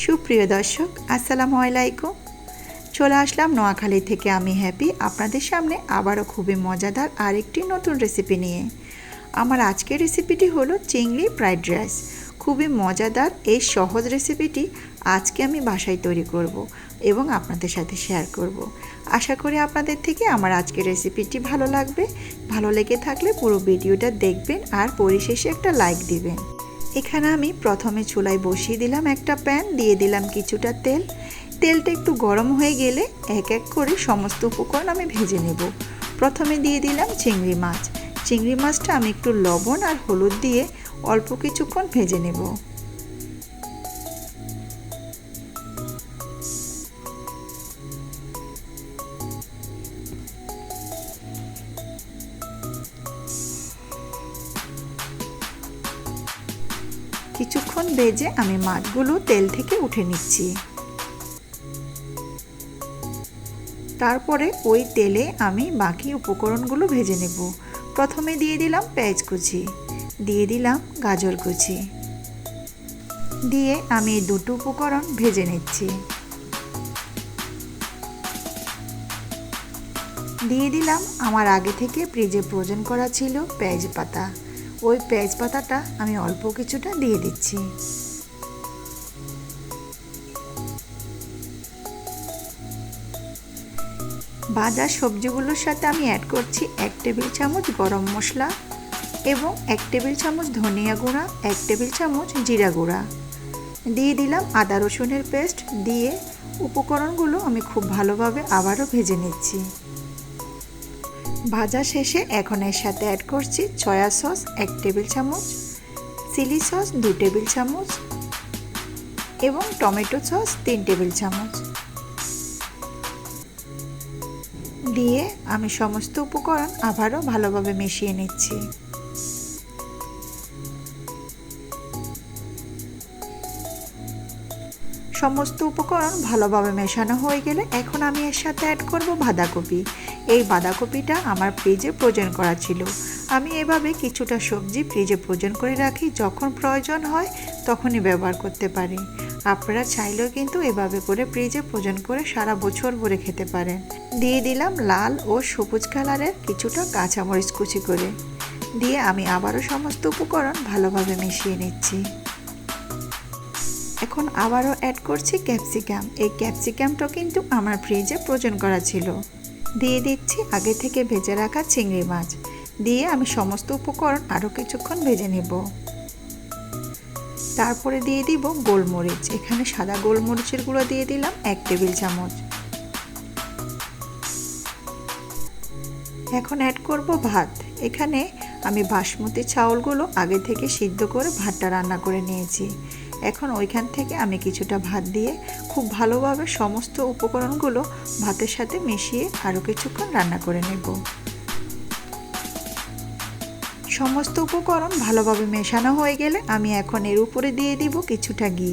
সুপ্রিয় দর্শক, আসসালামু আলাইকুম। চলে আসলাম নোয়াখালী থেকে আমি হ্যাপি আপনাদের সামনে আবারও খুবই মজাদার আরেকটি নতুন রেসিপি নিয়ে। আমার আজকের রেসিপিটি হলো চিংড়ি ফ্রাইড রাইস। খুবই মজাদার এই সহজ রেসিপিটি আজকে আমি বাসায় তৈরি করব এবং আপনাদের সাথে শেয়ার করব। আশা করি আপনাদের থেকে আমার আজকের রেসিপিটি ভালো লাগবে। ভালো লেগে থাকলে পুরো ভিডিওটা দেখবেন আর পরিশেষে একটা লাইক দিবেন। এখানে আমি প্রথমে চুলায় বসিয়ে দিলাম একটা প্যান, দিয়ে দিলাম কিছুটা তেল। তেলটা একটু গরম হয়ে গেলে এক এক করে সমস্ত উপকরণ আমি ভেজে নেব। প্রথমে দিয়ে দিলাম চিংড়ি মাছ। চিংড়ি মাছটা আমি একটু লবণ আর হলুদ দিয়ে অল্প কিছুক্ষণ ভেজে নেব। কিছুক্ষণ ভেজে আমি মাছগুলো তেল থেকে উঠে নিচ্ছি। তারপরে ওই তেলে আমি বাকি উপকরণগুলো ভেজে নেব। প্রথমে দিয়ে দিলাম পেঁয়াজ কুচি, দিয়ে দিলাম গাজর কুচি, দিয়ে আমি এই দুটো উপকরণ ভেজে নিচ্ছি। দিয়ে দিলাম আমার আগে থেকে ফ্রিজে ফ্রোজেন করা ছিল পেঁয়াজ পাতা। ওই পেঁয়াজ পাতাটা আমি অল্প কিছুটা দিয়ে দিচ্ছি। ভাজা সবজিগুলোর সাথে আমি অ্যাড করছি 1 টেবিল চামচ গরম মশলা এবং 1 টেবিল চামচ ধনিয়া গুঁড়া, 1 টেবিল চামচ জিরা গুঁড়া, দিয়ে দিলাম আদা রসুনের পেস্ট। দিয়ে উপকরণগুলো আমি খুব ভালোভাবে আবারও ভেজে নিচ্ছি। ভাজা শেষে এখন এর সাথে অ্যাড করছি সয়া সস 1 টেবিল চামচ, চিলি সস 2 টেবিল চামচ এবং টমেটো সস 3 টেবিল চামচ। দিয়ে আমি সমস্ত উপকরণ আবারও ভালোভাবে মিশিয়ে নিচ্ছি। সমস্ত উপকরণ ভালোভাবে মেশানো হয়ে গেলে এখন আমি এর সাথে অ্যাড করব বাঁধাকপি। এই বাঁধাকপিটা আমার ফ্রিজে ফ্রোজেন করা ছিল। আমি এভাবে কিছুটা সবজি ফ্রিজে ফ্রোজেন করে রাখি, যখন প্রয়োজন হয় তখনই ব্যবহার করতে পারি। আপনারা চাইলেও কিন্তু এভাবে করে ফ্রিজে ফ্রোজেন করে সারা বছর ভরে খেতে পারেন। দিয়ে দিলাম লাল ও সবুজ কালারের কিছুটা কাঁচামরিচ কুচি করে। দিয়ে আমি আবারও সমস্ত উপকরণ ভালোভাবে মিশিয়ে নিচ্ছি। এখন আবারও অ্যাড করছি ক্যাপসিকাম। এই ক্যাপসিকামটা কিন্তু আমার ফ্রিজে ফ্রোজেন করা ছিল। দিয়ে দিচ্ছি আগে থেকে ভেজে রাখা চিংড়ি মাছ। দিয়ে আমি সমস্ত উপকরণ আরও কিছুক্ষণ ভেজে নেব। তারপরে দিয়ে দিব গোলমরিচ। এখানে সাদা গোলমরিচের গুঁড়ো দিয়ে দিলাম 1 টেবিল চামচ। এখন অ্যাড করব ভাত। এখানে আমি বাসমতি চাউলগুলো আগে থেকে সিদ্ধ করে ভাতটা রান্না করে নিয়েছি। এখন ওইখান থেকে আমি কিছুটা ভাত দিয়ে খুব ভালোভাবে সমস্ত উপকরণগুলো ভাতের সাথে মিশিয়ে আরও কিছুক্ষণ রান্না করে নেব। সমস্ত উপকরণ ভালোভাবে মেশানো হয়ে গেলে আমি এখন এর উপরে দিয়ে দিব কিছুটা ঘি।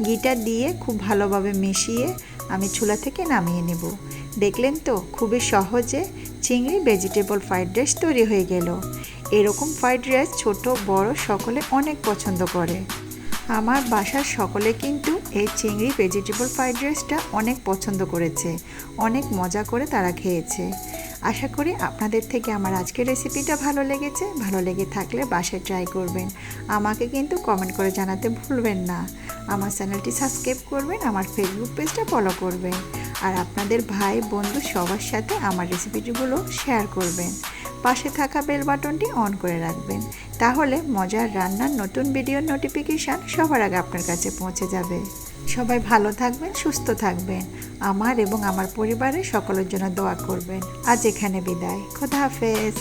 ঘিটা দিয়ে খুব ভালোভাবে মিশিয়ে আমি চুলা থেকে নামিয়ে নেব। দেখলেন তো, খুবই সহজে চিংড়ি ভেজিটেবল ফ্রাইড রাইস তৈরি হয়ে গেল। এরকম ফ্রাইড রাইস ছোট বড় সকলে অনেক পছন্দ করে। আমার বাসার সকলে কিন্তু এই চিংড়ি ভেজিটেবল ফ্রাইড রাইসটা অনেক পছন্দ করেছে, অনেক মজা করে তারা খেয়েছে। আশা করি আপনাদের থেকে আমার আজকের রেসিপিটা ভালো লেগেছে। ভালো লেগে থাকলে বাসায় ট্রাই করবেন। আমাকে কিন্তু কমেন্ট করে জানাতে ভুলবেন না। আমার চ্যানেলটি সাবস্ক্রাইব করবেন, আমার ফেসবুক পেজটা ফলো করবেন আর আপনাদের ভাই বন্ধু সবার সাথে আমার রেসিপিগুলো শেয়ার করবেন। পাশে থাকা বেল বাটনটি অন করে রাখবেন, তাহলে মজার রান্নার নতুন ভিডিওর নোটিফিকেশান সবার আগে আপনার কাছে পৌঁছে যাবে। সবাই ভালো থাকবেন, সুস্থ থাকবেন। আমার এবং আমার পরিবারের সকলের জন্য দোয়া করবেন। আজ এখানে বিদায়। খোদা হাফেজ।